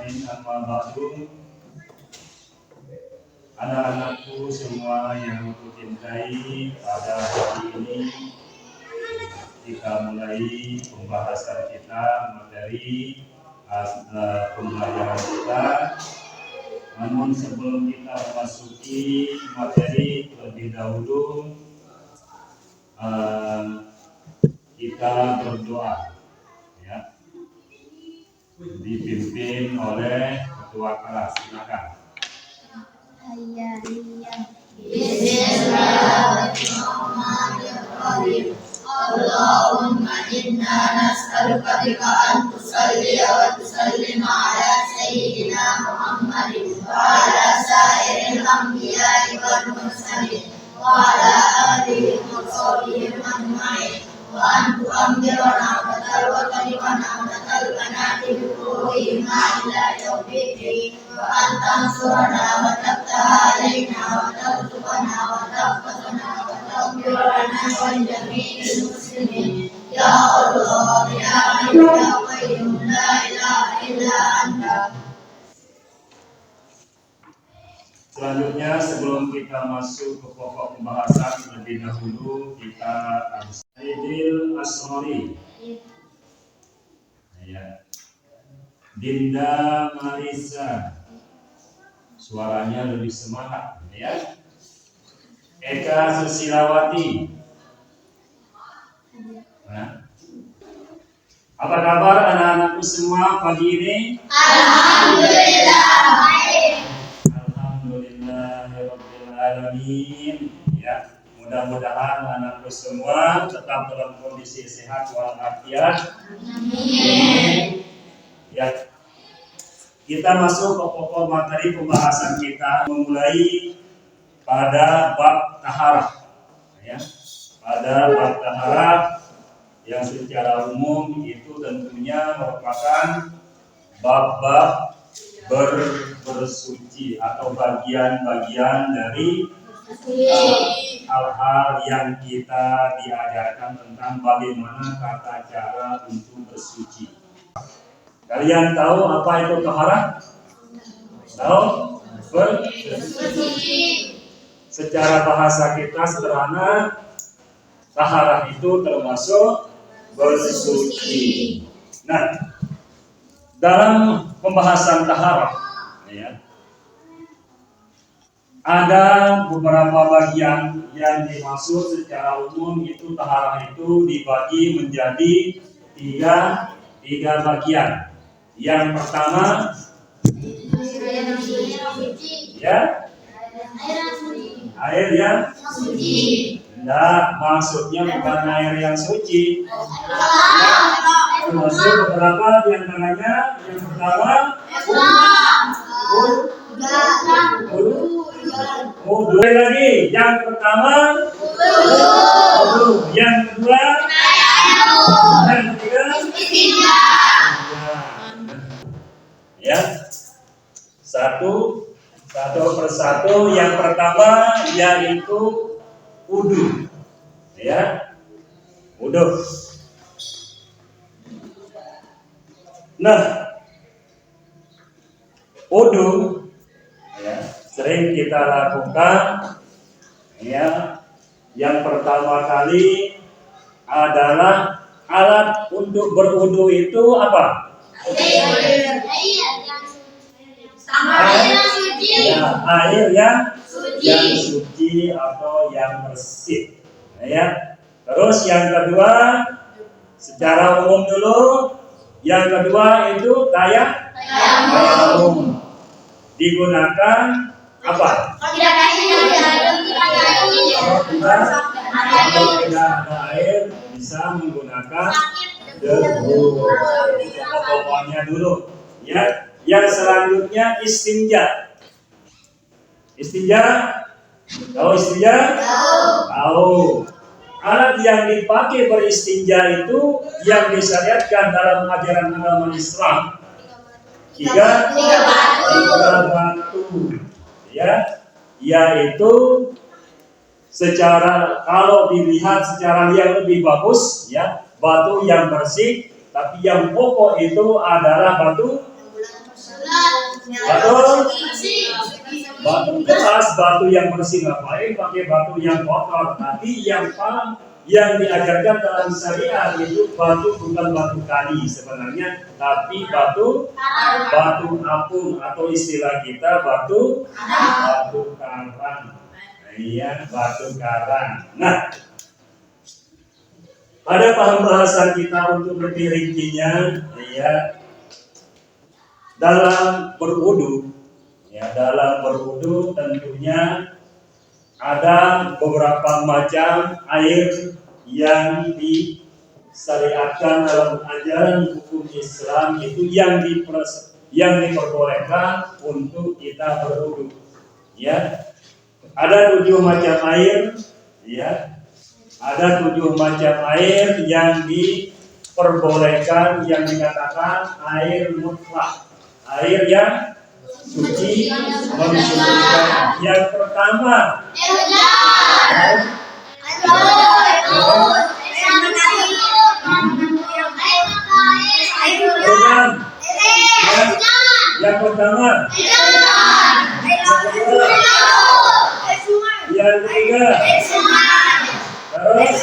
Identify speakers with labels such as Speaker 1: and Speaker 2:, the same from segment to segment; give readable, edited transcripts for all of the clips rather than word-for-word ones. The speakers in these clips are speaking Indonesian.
Speaker 1: ajmain, amma ba'du. Anak-anakku semua yang kucintai, pada hari ini kita mulai pembahasan kita materi pembelajaran kita. Namun sebelum kita memasuki materi, lebih dahulu kita berdoa, ya, dipimpin oleh ketua kelas. Silakan.
Speaker 2: Bismillahirrahmanirrahim. Allahumma inna nas'aluka bika an tusalli wa tusallim ala sayyidina Muhammadin wa ala sairil anbiya'i wal mursalin wa ala alihi wa sahbihi ajma'in wa an tu'ammirana wa talwatani wa na'matal banati bi ruhina ila yawmiddin wa an tansurana wa tabtaha alaina wa tarzuqana wa tahfazana wa taghfirana wa jami'il muslimin ya Allah ya Hayyu ya Qayyum la ilaha illa anta.
Speaker 1: Selanjutnya, sebelum kita masuk ke pokok pembahasan, lebih dahulu kita harus Aidil Asrori, ya. Dinda Marisa, suaranya lebih semangat, ya. Eka Susilawati. Nah, apa kabar anak-anakku semua pagi ini?
Speaker 2: Alhamdulillah baik.
Speaker 1: Alhamdulillahirrahmanirrahim, ya. Mudah-mudahan anakku semua tetap dalam kondisi sehat walafiat. Amin. Ya. Kita masuk ke pokok materi pembahasan kita, memulai pada bab taharah, ya. Pada bab taharah yang secara umum itu tentunya merupakan bab-bab bersuci atau bagian-bagian dari hal-hal yang kita diajarkan tentang bagaimana tata cara untuk bersuci. Kalian tahu apa itu taharah? Tahu?
Speaker 2: Bersuci.
Speaker 1: Secara bahasa kita sederhana, taharah itu termasuk bersuci. Nah, dalam pembahasan taharah, ya, ada beberapa bagian yang dimaksud secara umum. Itu taharah itu dibagi menjadi tiga bagian. Yang pertama, ya, air yang suci. Nah, maksudnya bukan air yang suci. Termasuk beberapa di antaranya. Yang pertama, wudu. Lagi, yang pertama, wudu. Yang kedua, yang ketiga, ya, satu persatu. Yang pertama yaitu wudu, ya, wudu. Nah, wudu, ya, sering kita lakukan, ya. Yang pertama kali adalah alat untuk berwudu itu apa? Air yang suci atau yang bersih, ya. Terus yang kedua, secara umum dulu, yang kedua itu tayamum. Digunakan apa? Kalau tidak ada air, bisa menggunakan debu. Pokoknya dulu, ya. Yang selanjutnya istinja. Istinja, tahu istinja? Tahu. Alat yang dipakai beristinja itu yang disyariatkan dalam ajaran agama Islam tiga batu, ya, yaitu secara, kalau dilihat secara lihat lebih bagus, ya, batu yang bersih, tapi yang pokok itu adalah batu Batu keras, batu yang bersih ngapain pakai batu yang kotor. Tapi yang diajarkan dalam syariat itu batu bukan batu kali sebenarnya, tapi batu apung atau istilah kita batu karang. Iya, batu karang. Nah, pada pembahasan kita untuk lebih rincinya, ya, dalam berwudu tentunya ada beberapa macam air yang disyariatkan dalam ajaran hukum Islam, itu yang diperbolehkan untuk kita berwudu. Ya, ada 7 macam air. Ya, ada 7 macam air yang diperbolehkan, yang dikatakan air mutlak, air yang suci, mensucikan. Yang pertama, yang pertama, yang ketiga, terus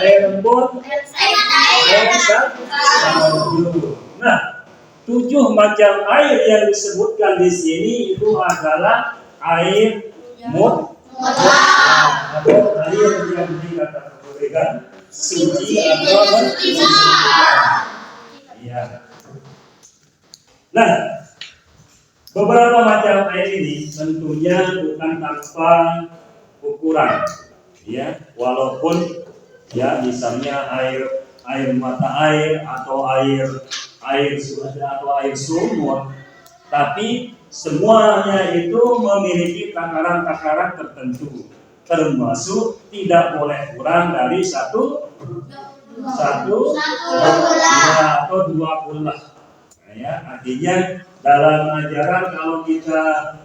Speaker 1: air lembut, air sabun. Nah, 7 macam air yang disebutkan di sini itu adalah air mutlak atau air yang dikatakan suci atau mensucikan. Ya. Nah, beberapa macam air ini tentunya bukan tanpa ukuran, ya, walaupun ya misalnya air mata air atau air sumur, tapi semuanya itu memiliki takaran-takaran tertentu, termasuk tidak boleh kurang dari satu atau 2 bulan. Ya, artinya dalam ajaran kalau kita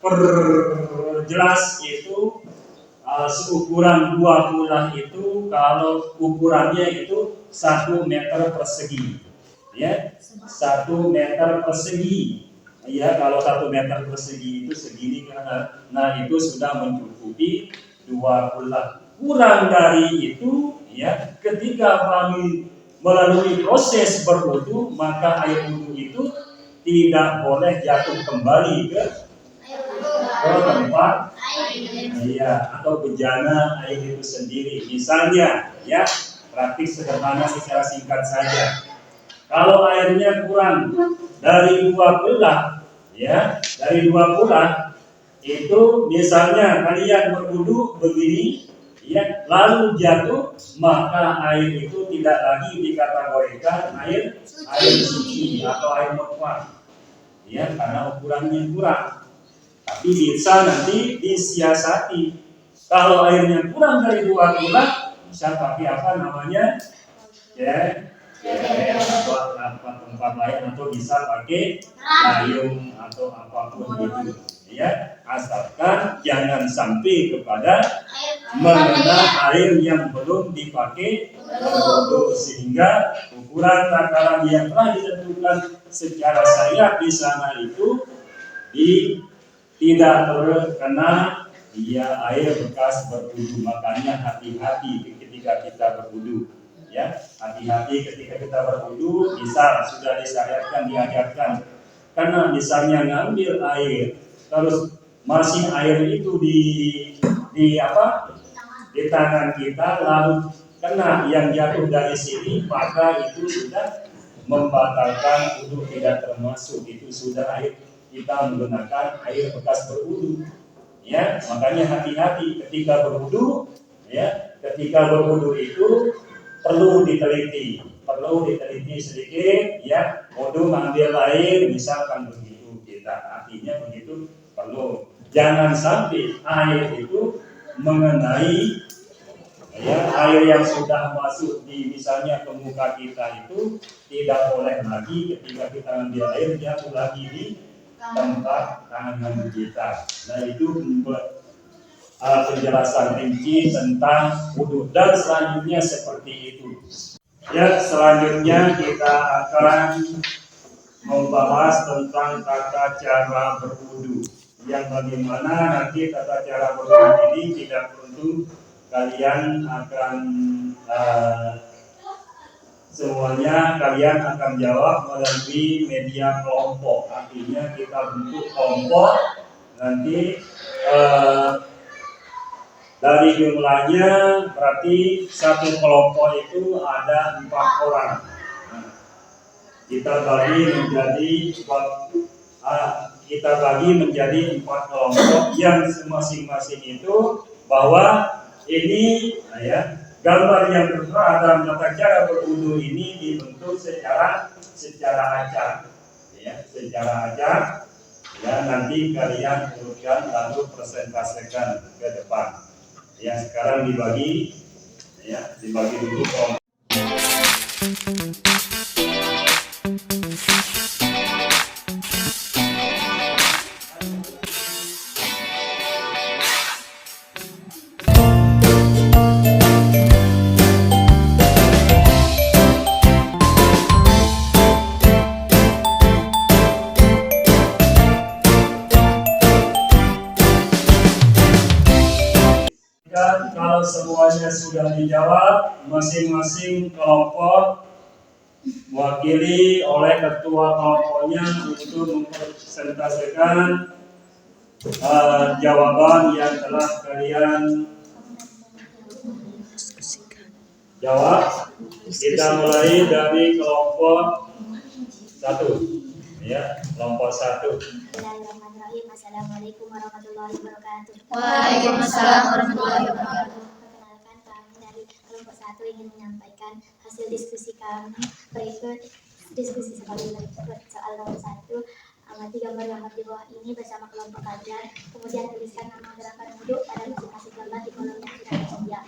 Speaker 1: perjelas itu seukuran 2 bulan itu kalau ukurannya itu 1 meter persegi, ya, 1 meter persegi. Ya, kalau 1 meter persegi itu segini, nah itu sudah mencukupi 2 bulan. Kurang dari itu, ya, ketika kami melalui proses berwudu, maka air wudu itu tidak boleh jatuh kembali ke tempat, ya, atau bejana air itu sendiri. Misalnya, ya, praktik sederhana secara singkat saja. Kalau airnya kurang dari 2 bulan, ya, dari 2 bulan itu misalnya kalian berwudu begini, ya, lalu jatuh, maka air itu tidak lagi dikategorikan air suci atau air mutlak, ya, karena ukurannya kurang. Tapi bisa nanti disiasati. Kalau airnya kurang dari 2 bulan, bisa pakai apa namanya, ya, tempat lain, atau bisa pakai gayung atau apapun itu, ya, asalkan jangan sampai kepada mengenai air yang belum dipakai berwudu, sehingga ukuran takaran yang telah ditentukan secara syariat di sana itu tidak terkena air bekas berwudu. Makanya hati-hati ketika kita berwudu, ya, hati-hati ketika kita berwudu. Misal sudah disyariatkan, diajarkan, karena misalnya ngambil air terus masih air itu di tangan kita, lalu kena yang jatuh dari sini, maka itu sudah membatalkan wudu, tidak termasuk. Itu sudah air kita menggunakan air bekas berwudu, ya. Makanya hati-hati ketika berwudu, ya, ketika berwudu itu perlu diteliti sedikit, ya. Wudu ngambil air misalkan begitu, kita artinya begitu, perlu jangan sampai air itu mengenai, ya, air yang sudah masuk di misalnya ke muka kita itu tidak boleh lagi ketika kita ambil air jatuh lagi di tempat tangan kita. Nah, itu penjelasan rinci tentang wudhu dan selanjutnya seperti itu. Ya, selanjutnya kita akan membahas tentang tata cara berwudu, yang bagaimana nanti tata cara berwudu ini tidak perlu kalian akan semuanya kalian akan jawab melalui media kelompok. Artinya kita bentuk kelompok, nanti dari jumlahnya berarti satu kelompok itu ada 4 orang. Kita bagi menjadi 4 kelompok yang masing-masing itu bahwa ini gambar yang tertera dalam tata cara berwudu ini dibentuk secara acak, secara acak. Nanti kalian urutkan lalu presentasikan ke depan. Sekarang dibagi dulu kelompok. Kalau semuanya sudah dijawab, masing-masing kelompok mewakili oleh ketua kelompoknya untuk mempresentasikan jawaban yang telah kalian jawab. Kita mulai dari kelompok 1. Kelompok 1.
Speaker 3: Bismillahirrahmanirrahim. Assalamualaikum warahmatullahi wabarakatuh.
Speaker 2: Waalaikumsalam warahmatullahi wabarakatuh.
Speaker 3: Perkenalkan, kami dari kelompok 1 ingin menyampaikan hasil diskusi kami berikut. Diskusi sekali soal nomor 1. Amati gambar di bawah ini bersama kelompok kalian. Kemudian tuliskan nama gerakan wudhu pada masing-masing gambar di kolom yang sudah tersedia.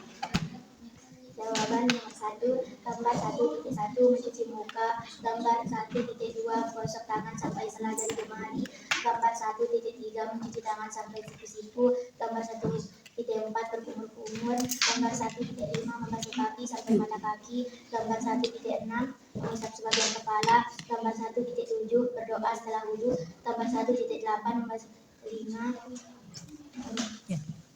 Speaker 3: Jawaban nomor 1, gambar 1.1 mencuci muka, gambar 1.2 menggosok tangan sampai selajari jemari, gambar 1.3 mencuci tangan sampai siku-siku, gambar 1.4 berkumur-kumur, gambar 1.5 membasuh kaki sampai mata kaki, gambar 1.6 menghisap sebagian kepala, gambar 1.7 berdoa setelah wudhu, gambar 1.8 membasuh telinga.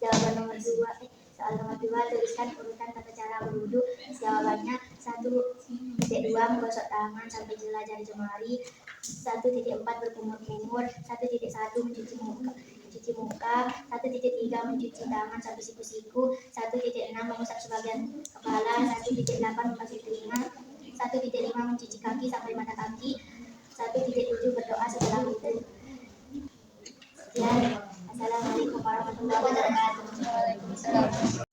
Speaker 3: Jawaban nomor 2. Soal nomor 2, tuliskan urutan tata cara berwudu. Jawabannya 1.2 menggosok tangan sampai jari jemari, 1.4 berkumur-kumur, 1.1 mencuci muka, 1.3 mencuci tangan sampai siku-siku, 1.6 mengusap sebagian kepala, 1.8 membasuh telinga, 1.5 mencuci kaki sampai mata kaki, 1.7 berdoa setelah wudu. Sekian. Assalamualaikum warahmatullahi wabarakatuh.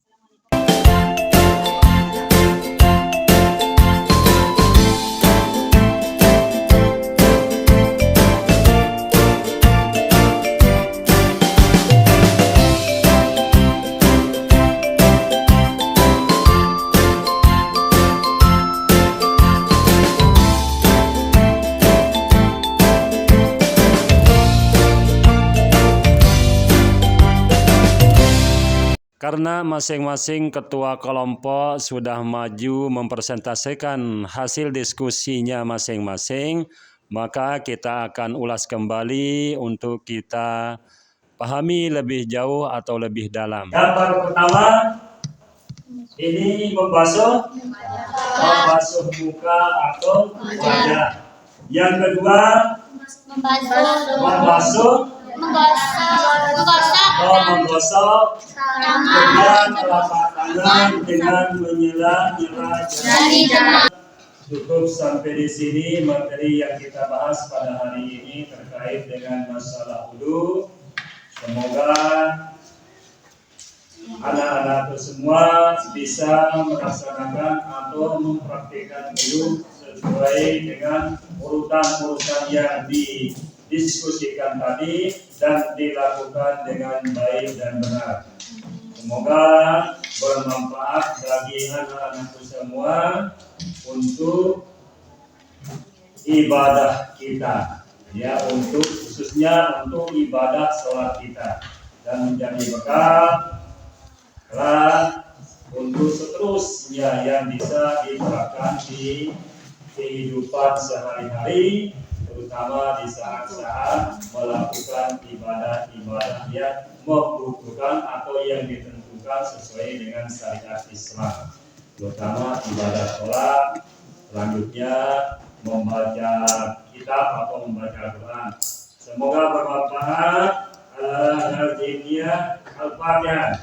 Speaker 4: Karena masing-masing ketua kelompok sudah maju mempresentasikan hasil diskusinya masing-masing, maka kita akan ulas kembali untuk kita pahami lebih jauh atau lebih dalam.
Speaker 1: Gambar pertama ini membasuh muka atau wajah. Yang kedua menggosok kemudian telapak tangan dengan menyela jari. Cukup sampai di sini materi yang kita bahas pada hari ini terkait dengan masalah wudu. Semoga anak-anak semua bisa melaksanakan atau mempraktikkan wudu sesuai dengan urutan-urutan yang didiskusikan tadi dan dilakukan dengan baik dan benar. Semoga bermanfaat bagi anak-anakku semua untuk ibadah kita, khususnya untuk ibadah sholat kita, dan menjadi bekal Dan untuk seterusnya yang bisa diterapkan di kehidupan sehari-hari, terutama di saat-saat melakukan ibadah-ibadah yang membutuhkan atau yang ditentukan sesuai dengan syariat Islam, terutama ibadah sholat, selanjutnya membaca kitab atau membaca Al-Quran. Semoga bermanfaat. Al-Fatihah.
Speaker 2: Al-Fatihah.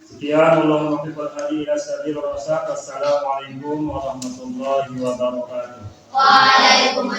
Speaker 1: Sekian, Allahumma taufiq hadi ila sabil rasyad. Assalamualaikum warahmatullahi wabarakatuh.
Speaker 2: Waalaikumsalam.